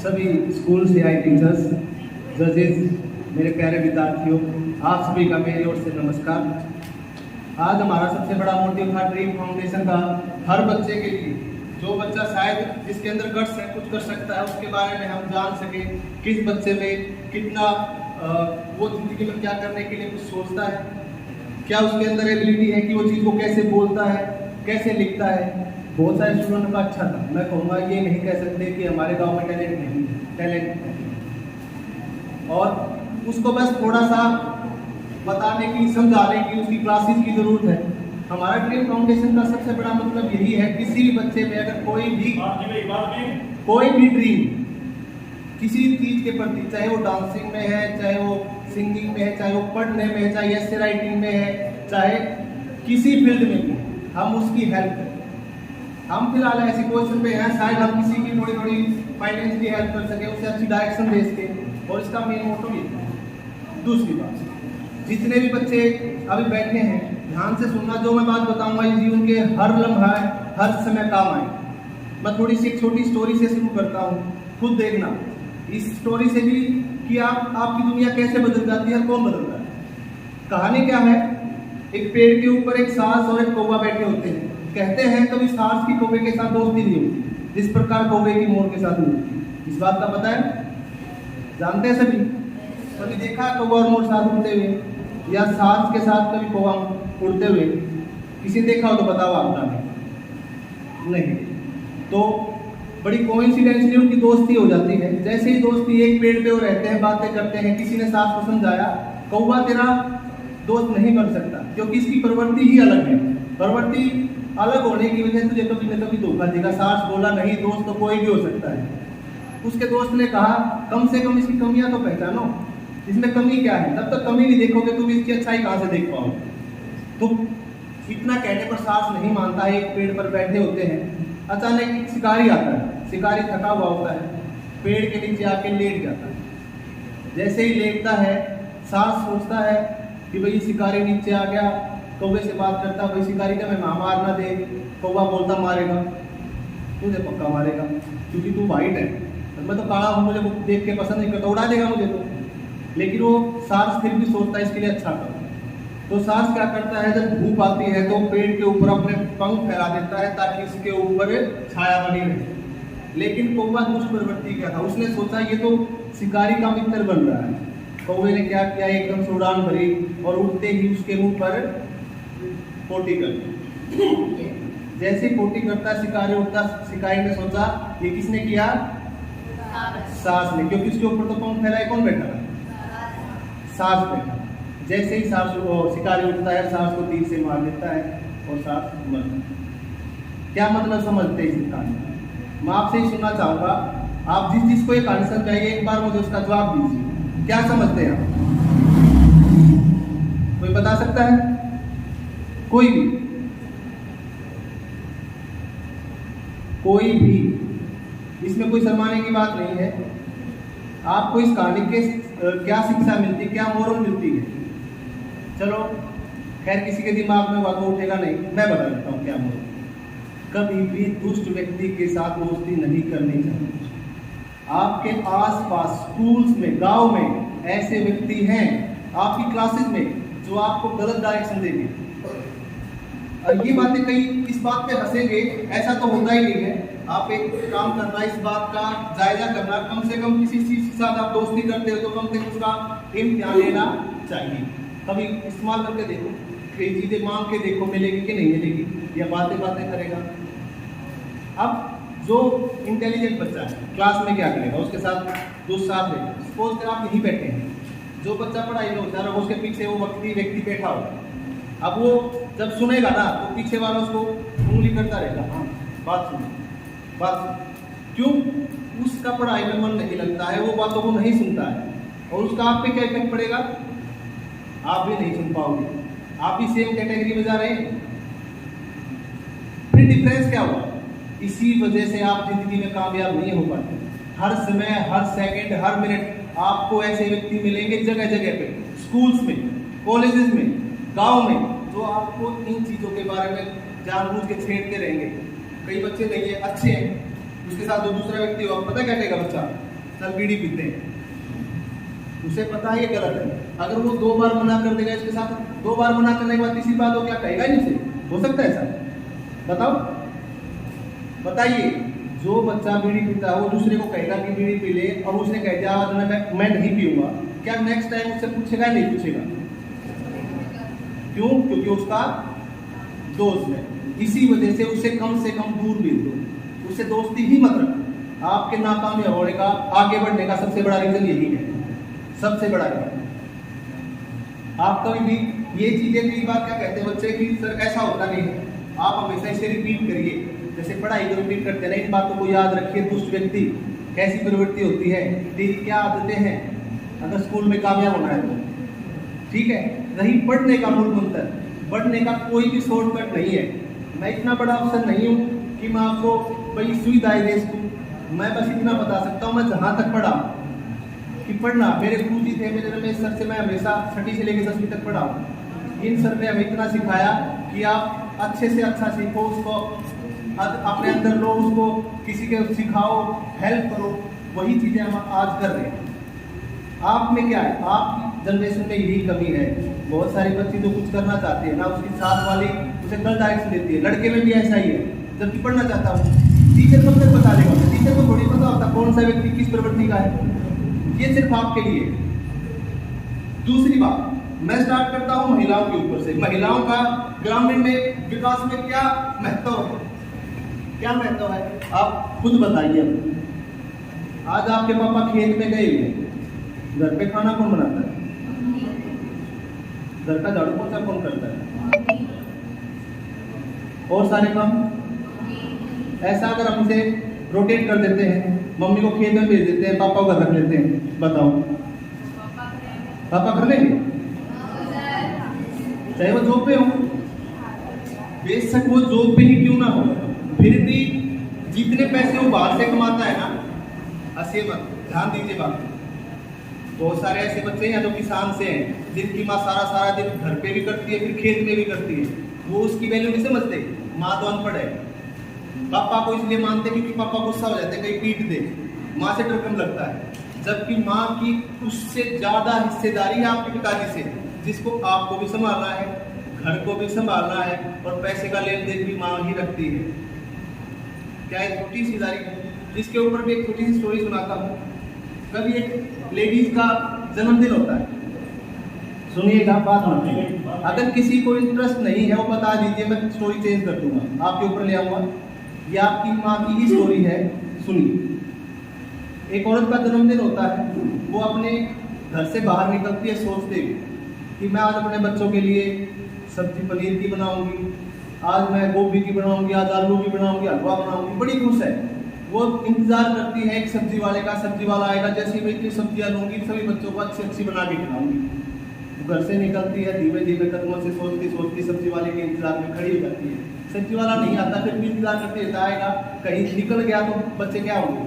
सभी स्कूल से आए टीचर्स, जजेस, मेरे प्यारे विद्यार्थियों, आप सभी का मेरी ओर से नमस्कार। आज हमारा सबसे बड़ा मोटिव था ड्रीम फाउंडेशन का हर बच्चे के लिए, जो बच्चा शायद जिसके अंदर गट्स है, कुछ कर सकता है, उसके बारे में हम जान सके। किस बच्चे में कितना वो जिंदगी में क्या करने के लिए कुछ सोचता है, क्या उसके अंदर एबिलिटी है कि वो चीज़ को कैसे बोलता है, कैसे लिखता है। बहुत सारे स्टूडेंट का अच्छा था, मैं कहूँगा ये नहीं कह सकते कि हमारे गांव में टैलेंट नहीं है, टैलेंट है। और उसको बस थोड़ा सा बताने की, समझाने की, उसकी क्लासेस की ज़रूरत है। हमारा ड्रीम फाउंडेशन का सबसे बड़ा मतलब यही है, किसी भी बच्चे में अगर कोई भी ड्रीम किसी चीज़ के प्रति, चाहे वो डांसिंग में है, चाहे वो सिंगिंग में है, चाहे वो पढ़ने में है, चाहे एस्से राइटिंग में है, चाहे किसी फील्ड में भी, हम उसकी हेल्प करें। हम फिलहाल ऐसी पोजीशन पे हैं, शायद हम किसी की थोड़ी थोड़ी फाइनेंशियली हेल्प कर सके, उसे अच्छी डायरेक्शन दे सके, और इसका मेन मोटो ये है। दूसरी बात, जितने भी बच्चे अभी बैठे हैं, ध्यान से सुनना, जो मैं बात बताऊंगा ये जीवन के हर लम्हा, हर समय काम आए। मैं थोड़ी सी एक छोटी स्टोरी से शुरू करता हूँ, खुद देखना इस स्टोरी से भी कि आपकी दुनिया कैसे बदल जाती है, कौन बदलता है। कहानी क्या है, एक पेड़ के ऊपर एक सास और एक कौवा बैठे होते हैं। कहते हैं कभी सास की कौवे के साथ दोस्ती नहीं होती, जिस प्रकार कौवे की मोर के साथ नहीं होती। इस बात का पता है, जानते हैं सभी? कभी देखा कौवा और मोर साथ उड़ते हुए, या सास के साथ कभी कौवा उड़ते हुए? किसी ने देखा हो तो बताओ आप। नहीं। तो बड़ी कोइंसिडेंटली उनकी दोस्ती हो जाती है। जैसे ही दोस्ती, एक पेड़ पे वो रहते हैं, बातें करते हैं, किसी ने सास को समझाया कौवा तेरा दोस्त नहीं बन सकता, क्योंकि इसकी प्रवृत्ति ही अलग है। प्रवृत्ति अलग होने की वजह से तुझे कभी न कभी धोखा देगा। सास बोला नहीं, दोस्त तो कोई भी हो सकता है। उसके दोस्त ने कहा कम से कम इसकी कमियां तो पहचानो, इसमें कमी क्या है। तब तक कमी नहीं देखोगे तुम इसकी अच्छाई कहाँ से देख पाओगे। तो इतना कहने पर सास नहीं मानता है। एक पेड़ पर बैठे होते हैं, अचानक एक शिकारी आता है। शिकारी थका हुआ होता है, पेड़ के नीचे आके लेट जाता है। जैसे ही लेटता है, सास सोचता है कि भाई शिकारी नीचे आ गया, कौवे से बात करता, भाई शिकारी का मैं मार ना दे। कौवा बोलता मारेगा, तुझे पक्का मारेगा, क्योंकि तू वाइट है, मैं तो काला हूँ, मुझे देख के पसंद नहीं करता, उड़ा देगा मुझे तो। लेकिन वो सास फिर भी सोचता है इसके लिए अच्छा कर। तो सास क्या करता है, जब धूप आती है तो पेड़ के ऊपर अपने पंख फैला देता है ताकि इसके ऊपर छाया बनी रहे। लेकिन कौवा दुष्ट प्रवृत्ति क्या था, उसने सोचा ये तो शिकारी का मित्र बन रहा है। कौवे ने क्या किया, एकदम से उड़ान भरी और उड़ते ही उसके मुंह पर पोटी कर दी। जैसे पोटी करता शिकारी उड़ता, शिकारी ने सोचा ये किसने किया, सास ने, क्योंकि उसके ऊपर तो पंख फैलाए, कौन बैठा है, सास बैठा। जैसे ही सास शिकारी उठता है, सास को तीर से मार देता है और सास मर जाती है। क्या मतलब समझते हैं इस कहानी? मैं आपसे ही सुनना चाहूंगा, आप जिसको ये कहानी समझाइए, एक बार मुझे उसका जवाब दीजिए। क्या समझते हैं आप? कोई बता सकता है? कोई भी? कोई भी? इसमें कोई शर्माने की बात नहीं है। आपको इस कहानी के क्या शिक्षा मिलती है, क्या मोरल मिलती है? चलो खैर, किसी के दिमाग में बात उठेगा नहीं, मैं बता देता हूँ क्या मोरल। कभी भी दुष्ट व्यक्ति के साथ दोस्ती नहीं करनी चाहिए। आपके आसपास स्कूल्स में, गांव में ऐसे व्यक्ति हैं, आपकी क्लासेस में, जो आपको गलत डायरेक्शन देंगे। और ये बातें कई इस बात पे हंसेंगे, ऐसा तो होता ही नहीं है। आप एक काम करना, इस बात का जायजा करना, कम से कम किसी चीज के साथ आप दोस्ती करते हो तो कम से कम उसका इम्तिहान लेना चाहिए। कभी इस्तेमाल करके देखो, कई चीजें मांग के देखो, मिलेगी कि नहीं मिलेगी, या बातें करेगा। अब जो इंटेलिजेंट बच्चा है, क्लास में क्या करेगा, उसके साथ दोस्त साथ रहेगा। सपोज कर आप यहीं बैठे हैं, जो बच्चा पढ़ाई में होता है उसके पीछे वो व्यक्ति बैठा हो। अब वो जब सुनेगा ना, तो पीछे वाला उसको उंगली करता रहेगा, हाँ बात सुन। क्यों? उसका पढ़ाई में मन नहीं लगता है, वो बातों को नहीं सुनता है, और उसका आप पे क्या इफेक्ट पड़ेगा, आप भी नहीं सुन पाओगे, आप भी सेम कैटेगरी में जा रहे हैं। फिर डिफरेंस क्या हुआ? इसी वजह से आप जिंदगी में कामयाब नहीं हो पाते। हर समय, हर सेकंड, हर मिनट आपको ऐसे व्यक्ति मिलेंगे जगह जगह पे, स्कूल्स में, कॉलेजेस में, गांव में, जो आपको इन चीज़ों के बारे में जानबूझ के छेड़ते रहेंगे। कई बच्चे नहीं है, अच्छे हैं, उसके साथ जो दूसरा व्यक्ति हो, पता क्या कहेगा बच्चा, चल बीड़ी पीते हैं, उसे पता है ये गलत है। अगर वो 2 बार मना कर देगा इसके साथ, 2 बार मना करने के बाद तीसरी बात वो क्या कहेगा ही नहीं उसे? हो सकता है ऐसा? बताओ, बताइए। जो बच्चा बीड़ी पीता है वो दूसरे को कहेगा कि बीड़ी पी ले, और उसने कह दिया आज मैं नहीं पीऊंगा, क्या नेक्स्ट टाइम उससे पूछेगा नहीं पूछेगा? क्यों? क्योंकि उसका दोस्त है। इसी वजह से उसे कम दूर भेज दो, उससे दोस्ती ही मत रखो। आपके नाकामयाब होने का, आगे बढ़ने का सबसे बड़ा रीजन यही है, सबसे बड़ा रीजन। आप कभी भी ये चीजें कई बार क्या कहते हैं बच्चे कि सर ऐसा होता नहीं है, आप हमेशा इसे रिपीट करिए, जैसे पढ़ाई को रिपीट करते हैं। इन बातों को याद रखिए। दुष्ट व्यक्ति कैसी प्रवृत्ति होती है, तेरी क्या आदतें हैं, अगर स्कूल में कामयाब होना है तो। ठीक है, रही पढ़ने का मूल मंत्र, पढ़ने का कोई भी शॉर्टकट नहीं है। मैं इतना बड़ा अफसर नहीं हूँ कि मैं आपको बड़ी सुविधाएं दे सकूँ। मैं बस इतना बता सकता हूँ, मैं जहाँ तक पढ़ा कि पढ़ना, मेरे गुरु जी थे मेरे रमेश सर से मैं हमेशा 6वीं से लेकर 10वीं तक पढ़ा। इन सर ने हमें इतना सिखाया कि आप अच्छे से अच्छा सीखो, उसको अपने अंदर लो, उसको किसी के सिखाओ, हेल्प करो। वही चीज़ें हम आज कर रहे हैं। आप में क्या है, आपकी जनरेशन में यही कमी है। बहुत सारे बच्चे जो कुछ करना चाहते हैं ना, उसकी साथ वाली उसे गलत डायरेक्शन देती है। लड़के में भी ऐसा ही है, जबकि पढ़ना चाहता हूँ, टीचर कब तक बता देगा? टीचर को थोड़ी पता होता कौन सा व्यक्ति किस प्रवृत्ति का है। ये सिर्फ आपके लिए। दूसरी बात, मैं स्टार्ट करता हूँ महिलाओं के ऊपर से। महिलाओं का ग्रामीण में विकास में क्या महत्व है, क्या महत्व है, आप खुद बताइए। आज आपके पापा खेत में गए हुए, घर पे खाना कौन बनाता है? घर का झाड़ू पोछा कौन करता है? और सारे काम ऐसा अगर हम इसे रोटेट कर देते हैं, मम्मी को खेत में भेज देते हैं, पापा को घर रख लेते हैं, बताओ पापा कर लेंगे? चाहे वो जॉब पे हो, बेशक वो जॉब पे ही क्यों ना हो, फिर भी जितने पैसे वो बाहर से कमाता है ना, हंसिए मत, ध्यान दीजिए बात। बहुत सारे ऐसे बच्चे हैं जो किसान से हैं, जिनकी माँ सारा दिन घर पे भी करती है, फिर खेत में भी करती है। वो उसकी वैल्यू नहीं समझते। माँ तो अनपढ़ है। पापा को इसलिए मानते क्योंकि पापा गुस्सा हो जाते हैं, कहीं पीट दे, माँ से डर कम लगता है। जबकि माँ की उससे ज्यादा हिस्सेदारी है आपके पिताजी से, जिसको आपको भी संभालना है, घर को भी संभालना है, और पैसे का लेन देन भी माँ ही रखती है। क्या है छोटी सी दारी है, जिसके ऊपर भी एक छोटी सी स्टोरी सुनाता हूँ। कभी एक लेडीज का जन्मदिन होता है, सुनिएगा बात मत। अगर किसी को इंटरेस्ट नहीं है वो बता दीजिए, मैं स्टोरी चेंज कर दूंगा, आपके ऊपर ले आऊंगा। ये आपकी माँ की ही स्टोरी है, सुनिए। एक औरत का जन्मदिन होता है, वो अपने घर से बाहर निकलती है सोचते हुए कि मैं आज अपने बच्चों के लिए सब्जी पनीर की बनाऊंगी, आज मैं गोभी की बनाऊंगी, आज आलू की बनाऊंगी, हलवा बनाऊंगी। बड़ी खुश है। वो इंतजार करती है एक सब्जी वाले का, सब्जी वाला आएगा, जैसे मैं इतनी सब्जियां लूंगी, सभी बच्चों को अच्छी बना के खिलाऊंगी। घर से निकलती है, धीमे धीमे कदमों से सोचती सब्जी वाले के इंतजार में खड़ी हो जाती है। सब्जी वाला नहीं आता, फिर भी इंतजार करती रहता, आएगा। कहीं निकल गया तो बच्चे क्या होंगे?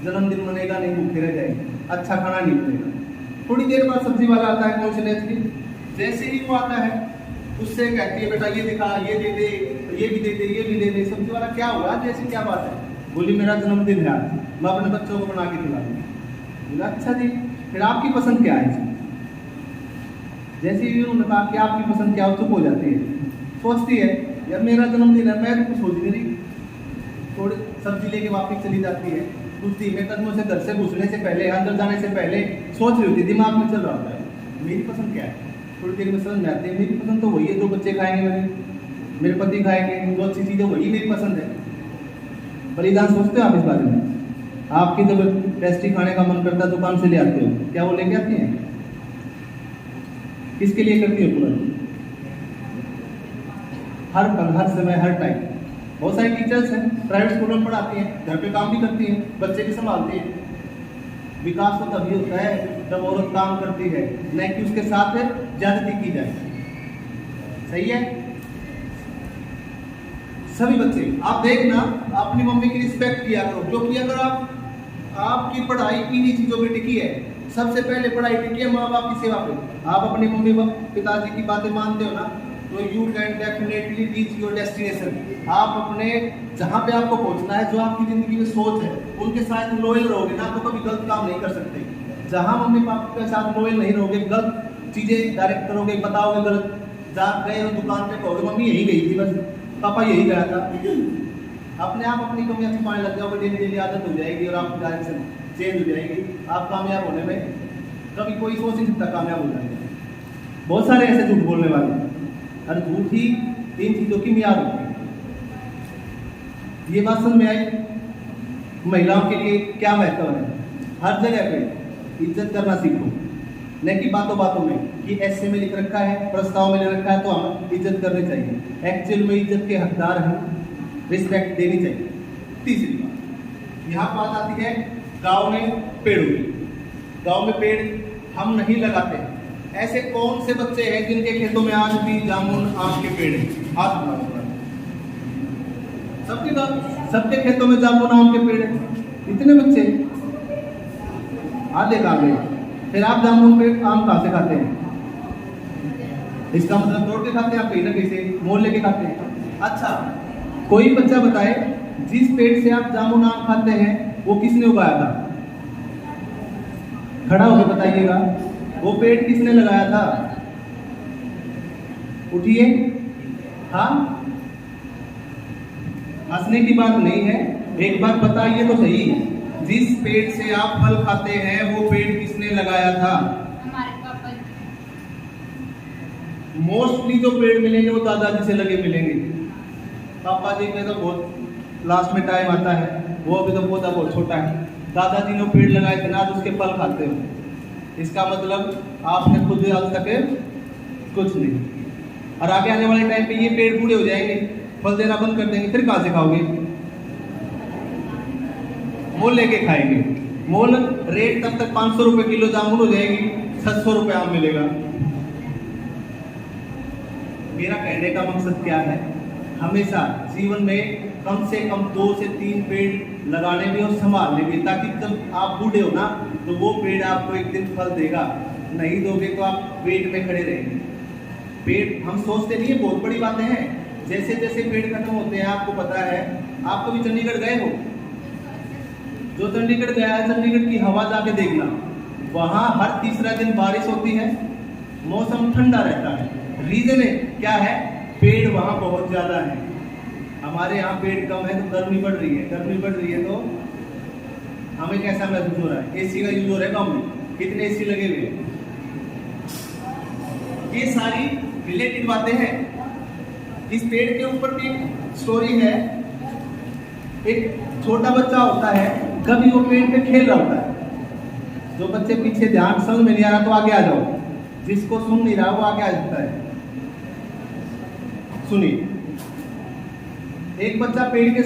जन्मदिन मनेगा नहीं, भूखे रह जाएंगे, अच्छा खाना नहीं मिलेगा। थोड़ी देर बाद सब्जी वाला आता है कॉन्शियसली। जैसे ही वो आता है, उससे कहती है बेटा ये दिखा, ये दे दे, ये भी दे दे, ये भी दे दे। सब्जी वाला क्या हुआ, जैसे क्या बात है? बोली मेरा जन्मदिन है आज, मैं अपने बच्चों को बना के खिलाऊंगी। बोला अच्छा जी, फिर आपकी पसंद क्या है? जैसे ही उन्होंने कहा कि आपकी पसंद क्या हो, चुप हो जाती है। सोचती है यार मेरा जन्मदिन है, मैं तो कुछ सोच नहीं रही। थोड़ी सब्जी लेके वापस चली जाती है। कुछ धीमे कदमों से घर से घुसने से पहले, अंदर जाने से पहले सोच रही होती, दिमाग में चल रहा होता है मेरी पसंद क्या है। थोड़ी देर में समझ में आती है मेरी पसंद तो वही है जो बच्चे खाएंगे, मेरे पति खाएंगे, जो अच्छी चीज़ें वही मेरी पसंद है। बलिदान सोचते हो आप इस बारे में? आपकी जब टेस्टी खाने का मन करता है दुकान से ले आते हो, क्या वो लेके आती हैं? किसके लिए करती हो पूरा? हर पल, हर समय, हर टाइम। बहुत सारे टीचर्स हैं, प्राइवेट स्कूलों में पढ़ाती हैं, घर पे काम भी करती हैं, बच्चे भी संभालती हैं। विकास तो तभी होता है जब औरत काम करती है, न कि उसके साथ ज्यादती की जाए। सही है? सभी बच्चे आप देखना, अपनी मम्मी की रिस्पेक्ट किया करो, क्योंकि अगर आपकी पढ़ाई इन्हीं चीजों पे टिकी है। सबसे पहले पढ़ाई टिकी है माँ बाप की सेवा पे। आप अपने मम्मी पिताजी की बातें मानते हो ना, तो you can definitely reach your destination. आप अपने जहाँ पे आपको पहुँचना है, जो आपकी ज़िंदगी में सोच है, उनके साथ लॉयल रहोगे ना, तो कभी गलत काम नहीं कर सकते। जहाँ मम्मी पापा के साथ लॉयल नहीं रहोगे, गलत चीज़ें डायरेक्ट करोगे, बताओगे गलत, जहाँ गए हो दुकान पे कहोगे मम्मी यही गई थी, बस पापा यही गया था, अपने आप अपनी कमियां छुपाने लग जाओगे। डेली डेली आदत हो जाएगी और आपकी डायरेक्शन चेंज हो जाएगी। आप कामयाब होने में कभी कोई सोच नहीं सकता कामयाब हो जाएगा। बहुत सारे ऐसे झूठ बोलने वाले, और झूठ ही इन चीज़ों की मियाद होती है। ये बात समझ में आई? महिलाओं के लिए क्या महत्व है? हर जगह पे इज्जत करना सीखो, न कि बातों बातों में कि ऐसे में लिख रखा है, प्रस्ताव में लिख रखा है तो हमें इज्जत करनी चाहिए। एक्चुअल में इज्जत के हकदार हैं, रिस्पेक्ट देनी चाहिए। तीसरी बात यहाँ बात आती है गांव में पेड़ों की। गांव में पेड़ हम नहीं लगाते। ऐसे कौन से बच्चे हैं जिनके खेतों में आज भी जामुन आम के पेड़ हैं? हाथ उठाओ। सबके खेतों में जामुन आम के पेड़ हैं। इतने बच्चे आधे कहाँ गए? फिर आप जामुन पे आम कहाँ से खाते हैं? इसका मतलब तोड़ के खाते हैं आप, कहीं ना कहीं से मोल लेके खाते हैं। अच्छा, कोई बच्चा बताए जिस पेड़ से आप जामुन आम खाते हैं वो किसने उगाया था? खड़ा होकर बताइएगा, वो पेड़ किसने लगाया था? उठिए। हाँ, हंसने की बात नहीं है, एक बात बताइए तो सही, जिस पेड़ से आप फल खाते हैं वो पेड़ किसने लगाया था? हमारे पापा। मोस्टली जो पेड़ मिलेंगे वो दादाजी से लगे मिलेंगे। पापा जी में तो बहुत लास्ट में टाइम आता है, वो अभी तो पौधा बहुत छोटा है। दादाजी ने पेड़ लगाए थे ना, आज उसके फल खाते हो। इसका मतलब आपने खुद आज तक कुछ नहीं, और आगे आने वाले टाइम पे ये पेड़ बूढ़े हो जाएंगे, फल देना बंद कर देंगे, फिर कहाँ से खाओगे? मोल लेके खाएंगे। मोल रेट तब तक 500 रुपए किलो जामुन हो जाएगी, 700 रुपए आम मिलेगा। मेरा कहने का मकसद क्या है? हमेशा जीवन में कम से कम 2 से 3 पेड़ लगाने भी और संभालने भी, ताकि जब आप बूढ़े हो ना तो वो पेड़ आपको एक दिन फल देगा। नहीं दोगे तो आप वेट में खड़े रहेंगे। पेड़ हम सोचते नहीं है, बहुत बड़ी बातें हैं। जैसे जैसे पेड़ खत्म होते हैं, आपको पता है, आप कभी चंडीगढ़ गए हो? जो चंडीगढ़ गया है, चंडीगढ़ की हवा जाके देखना, वहाँ हर तीसरा दिन बारिश होती है, मौसम ठंडा रहता है। रीजन है क्या है? पेड़ वहाँ बहुत ज्यादा है। हमारे यहाँ पेड़ कम है तो गर्मी बढ़ रही है। गर्मी बढ़ रही है तो हमें कैसा महसूस हो रहा है? एसी का यूज हो रहा है गाँव में, कितने एसी लगे हुए हैं। ये सारी रिलेटेड बातें हैं। इस पेड़ के ऊपर भी एक स्टोरी है। एक छोटा बच्चा होता है, कभी वो पेड़ पे खेल रहा होता है। जो बच्चे पीछे ध्यान समझ में नहीं आ रहा तो आगे आ जाओ, जिसको सुन नहीं रहा वो आगे आ जाता है। सुनिए, एक बच्चा पेड़ के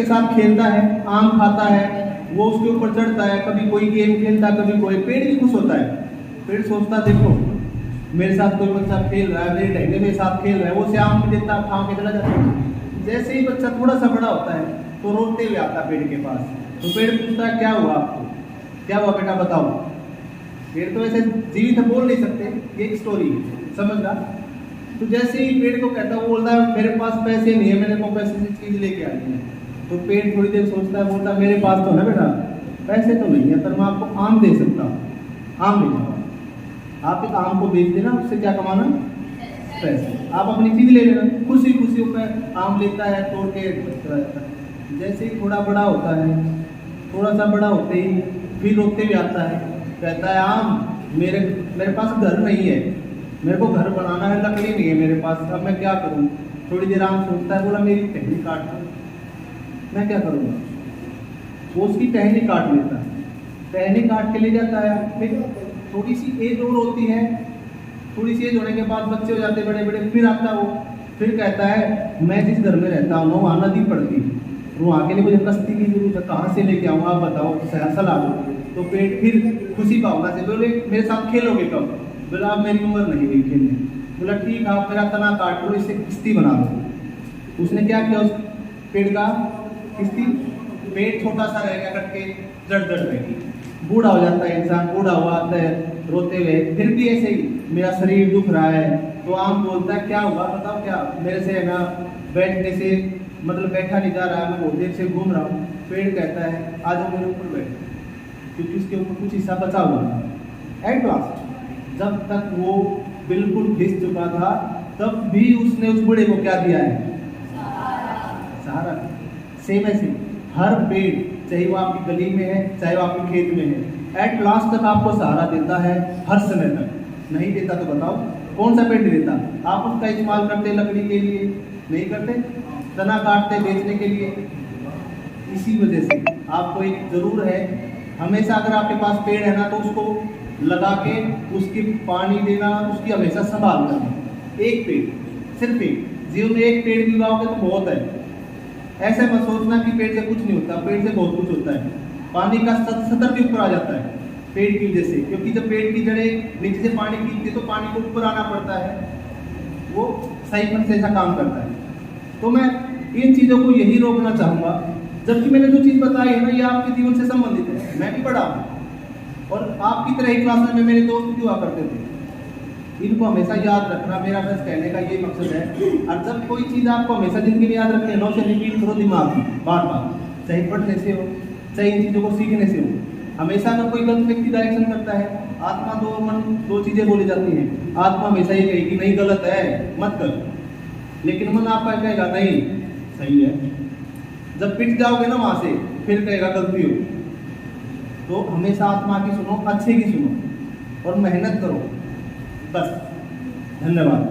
साथ खेलता है, आम खाता है, वो उसके ऊपर चढ़ता है, कभी कोई गेम खेलता है, कभी कोई। पेड़ भी खुश होता है। पेड़ सोचता देखो मेरे साथ कोई बच्चा खेल रहा है, मेरे टहने मेरे साथ खेल रहा है, वो उसे आम भी देता, खा के चला जाता है। जैसे ही बच्चा थोड़ा सा बड़ा होता है तो रोते हुए आता है पेड़ के पास। तो पेड़ पूछता है क्या हुआ आपको? क्या हुआ बेटा बताओ? पेड़ तो ऐसे जीवित है, बोल नहीं सकते, ये एक स्टोरी है, समझना। तो जैसे ही पेड़ को कहता है, वो बोलता है मेरे पास पैसे नहीं है, मैंने को पैसे से चीज लेके आई है। तो पेड़ थोड़ी देर सोचता है, बोलता है मेरे पास तो है बेटा, पैसे तो नहीं है, पर मैं आपको आम दे सकता हूँ। आम ले जाओ, आप एक आम को बेच देना, उससे क्या कमाना? पैसे। आप अपनी चीज ले लेना। खुशी खुशी पर आम लेता है, तोड़ के। जैसे ही थोड़ा बड़ा होता है, थोड़ा सा बड़ा होते ही फिर रोते भी आता है, कहता है आम मेरे पास घर नहीं है, मेरे को घर बनाना है, लकड़ी नहीं है मेरे पास, अब मैं क्या करूँ? थोड़ी देर आम सोचता है, बोला मेरी टहनी काट दो, मैं क्या करूँगा? वो उसकी टहनी काट लेता है, टहनी काट के ले जाता है। फिर थोड़ी सी एज और होती है, थोड़ी सी एज होने के बाद बच्चे हो जाते बड़े बड़े, फिर आता वो, फिर कहता है मैं जिस घर में रहता हूँ वहाँ नदी पड़ती है, वहाँ के लिए मुझे कश्ती की जरूरत है, कहाँ से लेके आऊँ आप बताओ, सलाह दो। तो पेड़ फिर खुशी भावना से बोले मेरे साथ खेलोगे कब? बोला अब मेरी उम्र नहीं हुई खेलने। बोला ठीक, आप मेरा तना काट लो, इससे किश्ती बना दो। उसने क्या किया, उस पेड़ का किश्ती, पेड़ छोटा सा रह गया, कट के जड़ रहेगी। बूढ़ा हो जाता है इंसान, बूढ़ा हुआ आता है रोते हुए, फिर भी ऐसे ही मेरा शरीर दुख रहा है, तो आम बोलता है क्या हुआ बताओ क्या, मेरे से है ना बैठने से मतलब बैठा नहीं जा रहा है, मैं बहुत देर से घूम रहा हूँ। पेड़ कहता है आ जाओ मेरे ऊपर बैठ, क्योंकि उसके ऊपर कुछ हिस्सा बचा हुआ है। एट लास्ट जब तक वो बिल्कुल घिस चुका था तब भी उसने उस बूढ़े को क्या दिया है, सहारा। सेम ऐसे हर पेड़, चाहे वो आपकी गली में है चाहे वो आपके खेत में है, एट लास्ट तक आपको सहारा देता है हर समय तक। नहीं देता तो बताओ कौन सा पेड़ देता? आप उसका इस्तेमाल करते लकड़ी के लिए? नहीं करते। तना काटते बेचने के लिए? इसी वजह से आपको एक जरूर है, हमेशा अगर आपके पास पेड़ है ना तो उसको लगा के उसकी पानी देना, उसकी हमेशा संभाल करना। एक पेड़, सिर्फ एक, जीवन में एक पेड़ भी उगाओगे तो बहुत है। ऐसे मत सोचना कि पेड़ से कुछ नहीं होता, पेड़ से बहुत कुछ होता है। पानी का सतर भी ऊपर आ जाता है पेड़ की वजह से, क्योंकि जब पेड़ की जड़ें नीचे से पानी खींचती है तो पानी को ऊपर आना पड़ता है, वो साइफन से ऐसा काम करता है। तो मैं इन चीज़ों को यही रोकना चाहूँगा, जबकि मैंने जो चीज़ बताई है ना ये आपके जीवन से संबंधित है। मैं भी पढ़ा हूँ और आपकी तरह ही क्लास में मेरे दोस्त भी हुआ करते थे। इनको हमेशा याद रखना, मेरा बस कहने का ये मकसद है। और जब कोई चीज़ आपको हमेशा जिंदगी में याद रखनी है ना, उसे रिपीट करो दिमाग में बार बार, चाहे पढ़ने से हो चाहे इन चीज़ों को सीखने से हो। हमेशा अगर कोई गलत व्यक्ति डायरेक्शन करता है, आत्मा दो मन दो चीज़ें बोली जाती हैं। आत्मा हमेशा ये कहेगी नहीं गलत है मत कर, लेकिन मन आपका कहेगा नहीं सही है। जब पिट जाओगे ना वहाँ से फिर कहेगा गलती हो। तो हमेशा आत्मा की सुनो, अच्छे की सुनो और मेहनत करो बस। धन्यवाद।